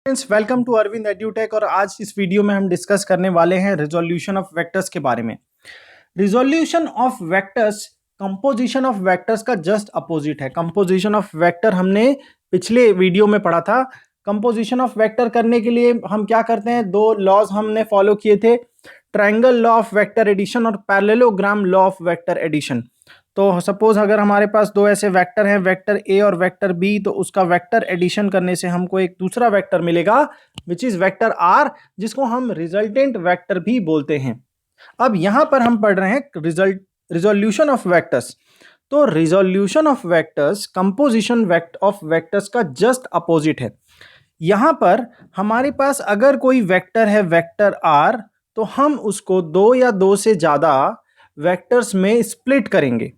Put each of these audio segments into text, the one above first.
Friends, welcome to Arvind Edutech. और आज इस वीडियो में हम डिस्कस करने वाले हैं रिजोल्यूशन ऑफ वेक्टर्स के बारे में। Resolution of vectors composition of vectors का जस्ट अपोजिट है। कंपोजिशन ऑफ वेक्टर हमने पिछले वीडियो में पढ़ा था। कंपोजिशन ऑफ वेक्टर करने के लिए हम क्या करते हैं, दो लॉज हमने फॉलो किए थे, triangle law of vector addition और parallelogram law of vector addition. तो सपोज अगर हमारे पास दो ऐसे वेक्टर हैं, वेक्टर ए और वेक्टर बी, तो उसका वेक्टर एडिशन करने से हमको एक दूसरा वेक्टर मिलेगा विच इज वेक्टर आर, जिसको हम रिजल्टेंट वेक्टर भी बोलते हैं। अब यहां पर हम पढ़ रहे हैं रिजोल्यूशन ऑफ वेक्टर्स। तो resolution of vectors composition of vectors का जस्ट अपोजिट है। यहां पर हमारे पास अगर कोई वेक्टर है वेक्टर आर, तो हम उसको दो या दो से ज्यादा वेक्टर्स में स्प्लिट करेंगे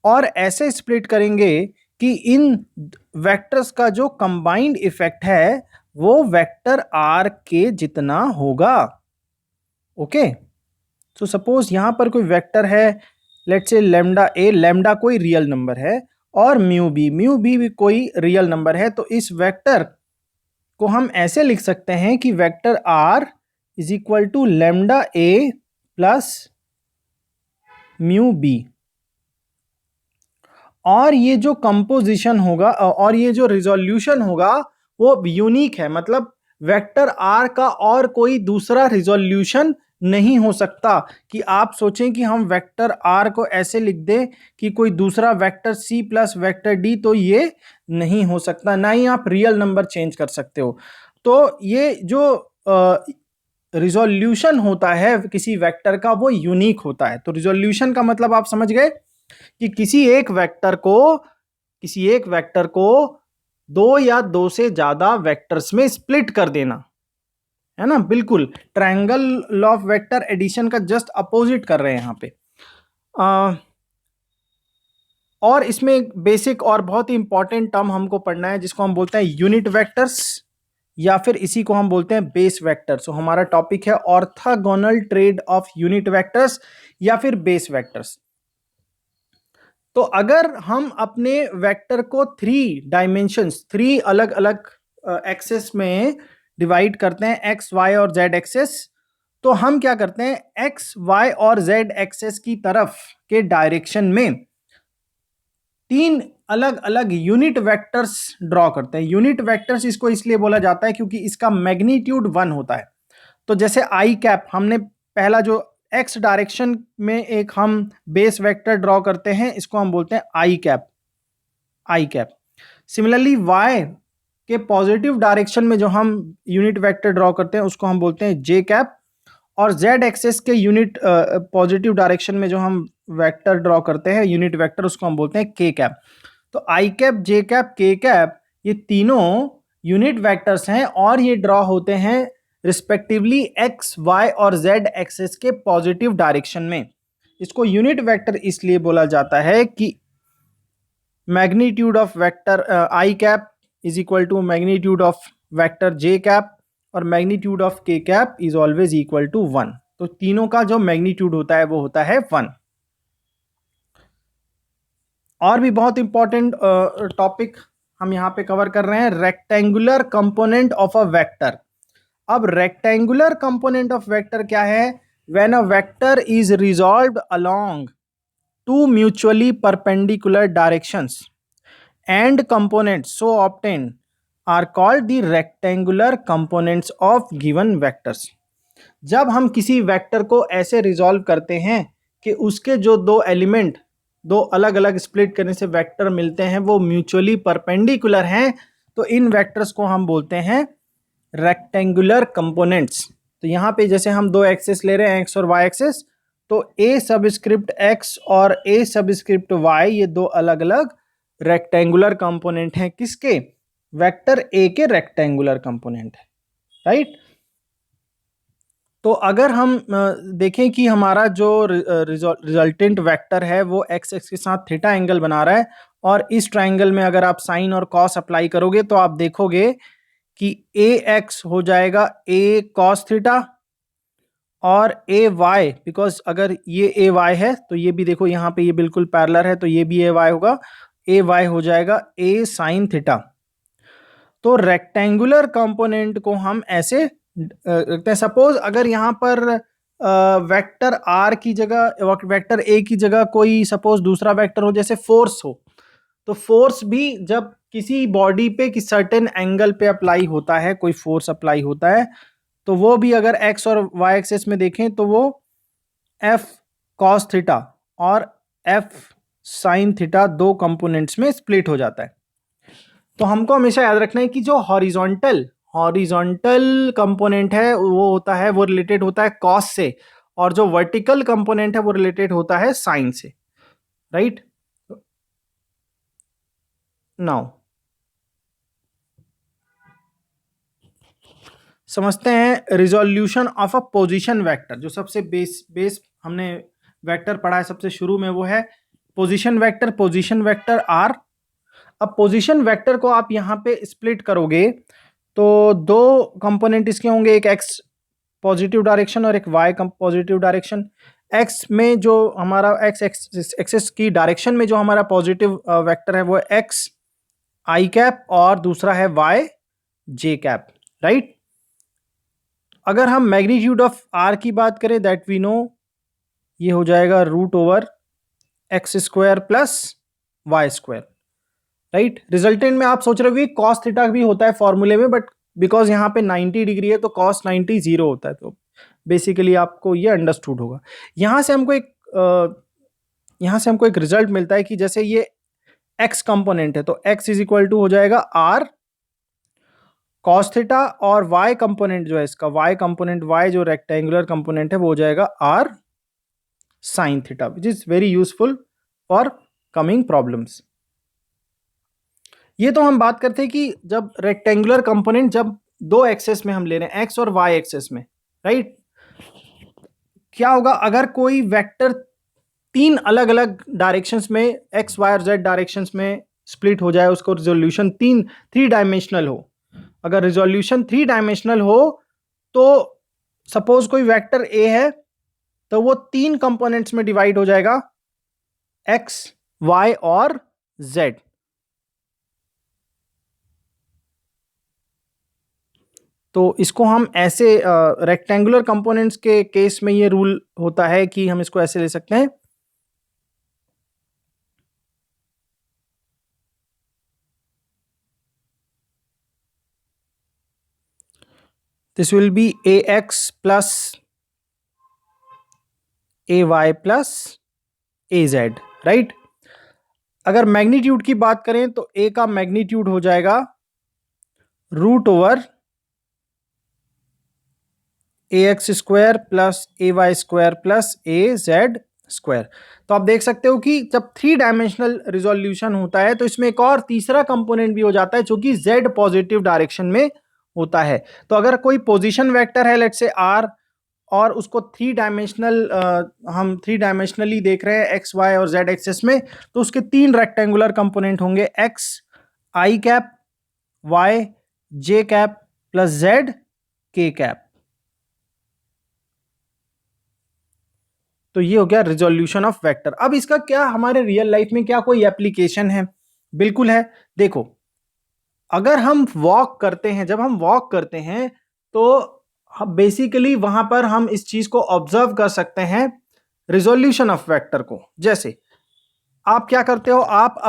और ऐसे स्प्लिट करेंगे कि इन वेक्टर्स का जो कंबाइंड इफेक्ट है वो वेक्टर आर के जितना होगा। ओके, तो सपोज यहां पर कोई वेक्टर है, let's say lambda A, lambda कोई रियल नंबर है, और म्यू बी भी कोई रियल नंबर है। तो इस वेक्टर को हम ऐसे लिख सकते हैं कि vector R is equal to lambda A plus mu B. और ये जो कंपोजिशन होगा और ये जो रिजोल्यूशन होगा वो यूनिक है, मतलब वेक्टर आर का और कोई दूसरा रिजोल्यूशन नहीं हो सकता। कि आप सोचें कि हम वेक्टर आर को ऐसे लिख दें कि कोई दूसरा vector C plus vector D, तो ये नहीं हो सकता। ना ही आप रियल नंबर चेंज कर सकते हो। तो ये जो रिजोल्यूशन होता है किसी वेक्टर का वो यूनिक होता है। तो रिजोल्यूशन का मतलब आप समझ गए कि किसी एक वेक्टर को दो या दो से ज्यादा वेक्टर्स में स्प्लिट कर देना, है ना। बिल्कुल triangle law of vector addition का जस्ट अपोजिट कर रहे हैं यहां पे। और इसमें एक बेसिक और बहुत ही इंपॉर्टेंट टर्म हमको पढ़ना है जिसको हम बोलते हैं यूनिट वेक्टर्स, या फिर इसी को हम बोलते हैं बेस वेक्टर्स। तो हमारा टॉपिक है orthogonal trade off unit vectors या फिर बेस वेक्टर्स। तो अगर हम अपने वेक्टर को थ्री अलग अलग एक्सेस में डिवाइड करते हैं, एक्स वाई और जेड एक्सेस, तो हम क्या करते हैं, एक्स वाई और जेड एक्सेस की तरफ के डायरेक्शन में तीन अलग अलग यूनिट वेक्टर्स ड्रॉ करते हैं। यूनिट वेक्टर्स इसको इसलिए बोला जाता है क्योंकि इसका मैग्नीट्यूड 1 होता है। तो जैसे आई कैप, हमने पहला जो एक्स डायरेक्शन में एक हम बेस वेक्टर ड्रॉ करते हैं, इसको हम बोलते हैं आई कैप। सिमिलरली वाई के पॉजिटिव डायरेक्शन में जो हम यूनिट वेक्टर ड्रॉ करते हैं उसको हम बोलते हैं जे कैप, और जेड एक्सेस के यूनिट पॉजिटिव डायरेक्शन में जो हम वेक्टर ड्रॉ करते हैं यूनिट वेक्टर, उसको हम बोलते हैं के कैप। तो आई कैप, जे कैप, के कैप, ये तीनों यूनिट वेक्टर्स हैं और ये ड्रॉ होते हैं रिस्पेक्टिवली एक्स वाई और जेड एक्सेस के पॉजिटिव डायरेक्शन में। इसको यूनिट वेक्टर इसलिए बोला जाता है कि magnitude of vector I cap is equal to magnitude of vector J cap, और magnitude of K cap is always equal to 1। तो तीनों का जो मैग्नीट्यूड होता है वो होता है 1। और भी बहुत इंपॉर्टेंट टॉपिक हम यहाँ पे कवर कर रहे हैं, rectangular component of a vector. अब रेक्टेंगुलर कंपोनेंट ऑफ वेक्टर क्या है, when a vector is resolved along two mutually perpendicular directions and components so obtained are called the rectangular components of given vectors. जब हम किसी vector को ऐसे resolve करते हैं कि उसके जो दो एलिमेंट, दो अलग अलग स्प्लिट करने से वेक्टर मिलते हैं, वो म्यूचुअली परपेंडिकुलर हैं, तो इन वेक्टर्स को हम बोलते हैं रेक्टेंगुलर कंपोनेंट्स। तो यहाँ पे जैसे हम दो एक्सेस ले रहे हैं, एक्स और वाई एक्सेस, तो ए सबस्क्रिप्ट एक्स और ए सबस्क्रिप्ट वाई, ये दो अलग अलग रेक्टेंगुलर कंपोनेंट हैं। किसके, वेक्टर ए के रेक्टेंगुलर कंपोनेंट है, राइट। तो अगर हम देखें कि हमारा जो रिजल्टेंट वेक्टर है वो एक्स एक्स के साथ थीटा एंगल बना रहा है, और इस ट्राइंगल में अगर आप साइन और कॉस अप्लाई करोगे तो आप देखोगे कि ए एक्स हो जाएगा ए कॉस थीटा, और ए वाई, बिकॉज अगर ये ए वाई है तो ये भी देखो यहाँ पे ये बिल्कुल पैरेलल है, तो ये भी ए वाई होगा, ए वाई हो जाएगा ए साइन थीटा। तो रेक्टेंगुलर कंपोनेंट को हम ऐसे रखते हैं। सपोज अगर यहाँ पर वेक्टर आर की जगह वेक्टर ए की जगह कोई सपोज दूसरा वेक्टर हो, जैसे फोर्स हो, तो फोर्स भी जब किसी बॉडी पे किसी सर्टेन एंगल पे अप्लाई होता है, कोई फोर्स अप्लाई होता है, तो वो भी अगर एक्स और वाई एक्सिस में देखें तो वो एफ कॉस थीटा और एफ साइन थीटा दो कंपोनेंट्स में स्प्लिट हो जाता है। तो हमको हमेशा याद रखना है कि जो हॉरिजॉन्टल कंपोनेंट है वो होता है, वो रिलेटेड होता है कॉस से, और जो वर्टिकल कंपोनेंट है वो रिलेटेड होता है साइन से, राइट। नाउ समझते हैं resolution of a position vector. जो सबसे बेस हमने वेक्टर पढ़ा है सबसे शुरू में, वो है पोजीशन वेक्टर आर। अब पोजीशन वेक्टर को आप यहाँ पे स्प्लिट करोगे तो दो कंपोनेंट इसके होंगे, एक एक्स पॉजिटिव डायरेक्शन और एक वाई पॉजिटिव डायरेक्शन। एक्स में जो हमारा एक्स एक्सिस की डायरेक्शन में जो हमारा पॉजिटिव वेक्टर है वो एक्स आई कैप और दूसरा है वाई जे कैप, राइट। अगर हम मैग्नीट्यूड ऑफ आर की बात करें, दैट वी नो ये हो जाएगा root over X square plus Y square, right. Resultant में आप सोच रहे हो कि कॉस थीटा भी होता है फॉर्मूले में, बट बिकॉज यहाँ पे 90 डिग्री है तो कॉस 90 जीरो होता है, तो बेसिकली आपको ये अंडरस्टूड होगा। यहाँ से हमको एक रिजल्ट मिलता है कि जैसे ये एक्स कंपोनेंट है तो एक्स इज इक्वल टू हो जाएगा आर कॉस थीटा, और वाई कंपोनेंट जो है इसका वाई कंपोनेंट, वाई जो रेक्टेंगुलर कंपोनेंट है वो हो जाएगा R sine theta, which is very useful for coming problems. ये तो हम बात करते हैं कि जब रेक्टेंगुलर कंपोनेंट जब दो एक्सेस में हम ले रहे हैं, एक्स और वाई एक्सेस में, राइट। क्या होगा अगर कोई वेक्टर तीन अलग अलग डायरेक्शंस में एक्स वाई और जेड डायरेक्शंस में स्प्लिट हो जाए, उसको रिजोल्यूशन थ्री डायमेंशनल हो। अगर रिजोल्यूशन थ्री डायमेंशनल हो तो सपोज कोई वेक्टर ए है तो वो तीन कंपोनेंट्स में डिवाइड हो जाएगा, एक्स वाई और जेड। तो इसको हम ऐसे रेक्टेंगुलर कंपोनेंट्स के केस में ये रूल होता है कि हम इसको ऐसे ले सकते हैं, this will be A X plus A Y plus A Z, right. अगर मैग्नीट्यूड की बात करें तो ए का मैग्नीट्यूड हो जाएगा root over A X square plus A Y square plus A Z square. तो आप देख सकते हो कि जब थ्री डायमेंशनल रिजोल्यूशन होता है तो इसमें एक और तीसरा कंपोनेंट भी हो जाता है जो कि जेड पॉजिटिव डायरेक्शन में होता है। तो अगर कोई पोजीशन वेक्टर है लेट्स से आर, और उसको हम थ्री डायमेंशनली देख रहे हैं एक्स वाई और जेड एक्सेस में, तो उसके तीन रेक्टेंगुलर कंपोनेंट होंगे, एक्स आई कैप, वाई जे कैप प्लस जेड के कैप। तो ये हो गया रिजोल्यूशन ऑफ वेक्टर। अब इसका क्या हमारे रियल लाइफ में क्या कोई एप्लीकेशन है? बिल्कुल है। देखो, अगर हम वॉक करते हैं, जब हम वॉक करते हैं तो बेसिकली वहां पर हम इस चीज को ऑब्जर्व कर सकते हैं, रिजोल्यूशन ऑफ वेक्टर को। जैसे आप क्या करते हो, आप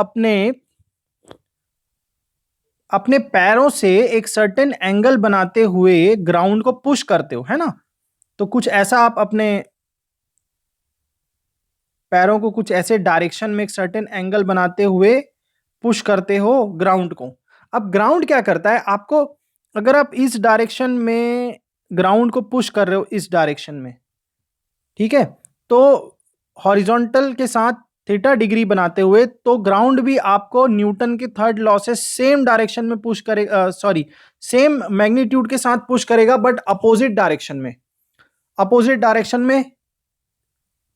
अपने पैरों से एक सर्टेन एंगल बनाते हुए ग्राउंड को पुश करते हो, है ना। तो कुछ ऐसा आप अपने पैरों को कुछ ऐसे डायरेक्शन में एक सर्टेन एंगल बनाते हुए पुश करते हो ग्राउंड को। अब ग्राउंड क्या करता है आपको, अगर आप इस डायरेक्शन में ग्राउंड को पुश कर रहे हो इस डायरेक्शन में, ठीक है, तो हॉरिजॉन्टल के साथ थीटा डिग्री बनाते हुए, तो ग्राउंड भी आपको न्यूटन के थर्ड लॉ से सेम डायरेक्शन में पुश करेगा, सेम मैग्नीट्यूड के साथ पुश करेगा, बट अपोजिट डायरेक्शन में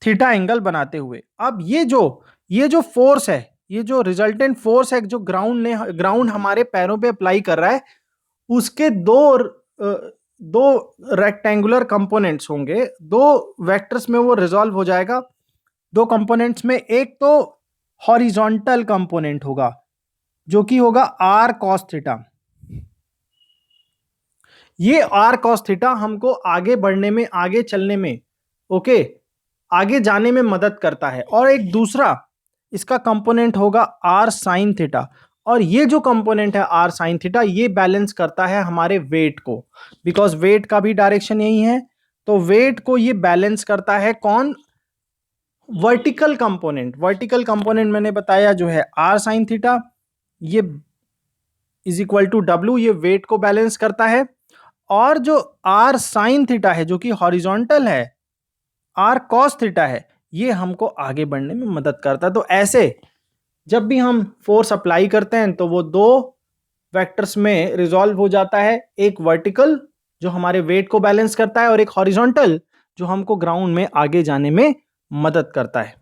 थीटा एंगल बनाते हुए। अब ये जो फोर्स है, ये जो रिजल्टेंट फोर्स है जो ग्राउंड हमारे पैरों पे अप्लाई कर रहा है, उसके दो रेक्टेंगुलर कंपोनेंट्स होंगे, दो वेक्टर्स में वो रिजॉल्व हो जाएगा। दो कंपोनेंट्स में एक तो हॉरिजॉन्टल कंपोनेंट होगा जो कि होगा आर कॉस थीटा, ये आर कॉस थीटा हमको आगे बढ़ने में, आगे चलने में, ओके, आगे जाने में मदद करता है। और एक दूसरा इसका कंपोनेंट होगा आर साइन थीटा, और ये जो कंपोनेंट है आर साइन थीटा ये बैलेंस करता है हमारे वेट को, बिकॉज वेट का भी डायरेक्शन यही है। तो वेट को ये बैलेंस करता है कौन? Vertical component. वर्टिकल कंपोनेंट मैंने बताया जो है आर साइन थीटा, ये इज इक्वल टू डब्ल्यू, ये वेट को बैलेंस करता है। और जो आर साइन थीटा है जो कि हॉरिजॉन्टल है, आर कॉस थीटा है, ये हमको आगे बढ़ने में मदद करता है। तो ऐसे जब भी हम फोर्स अप्लाई करते हैं तो वो दो वेक्टर्स में रिजॉल्व हो जाता है, एक वर्टिकल जो हमारे वेट को बैलेंस करता है और एक हॉरिजॉन्टल जो हमको ग्राउंड में आगे जाने में मदद करता है।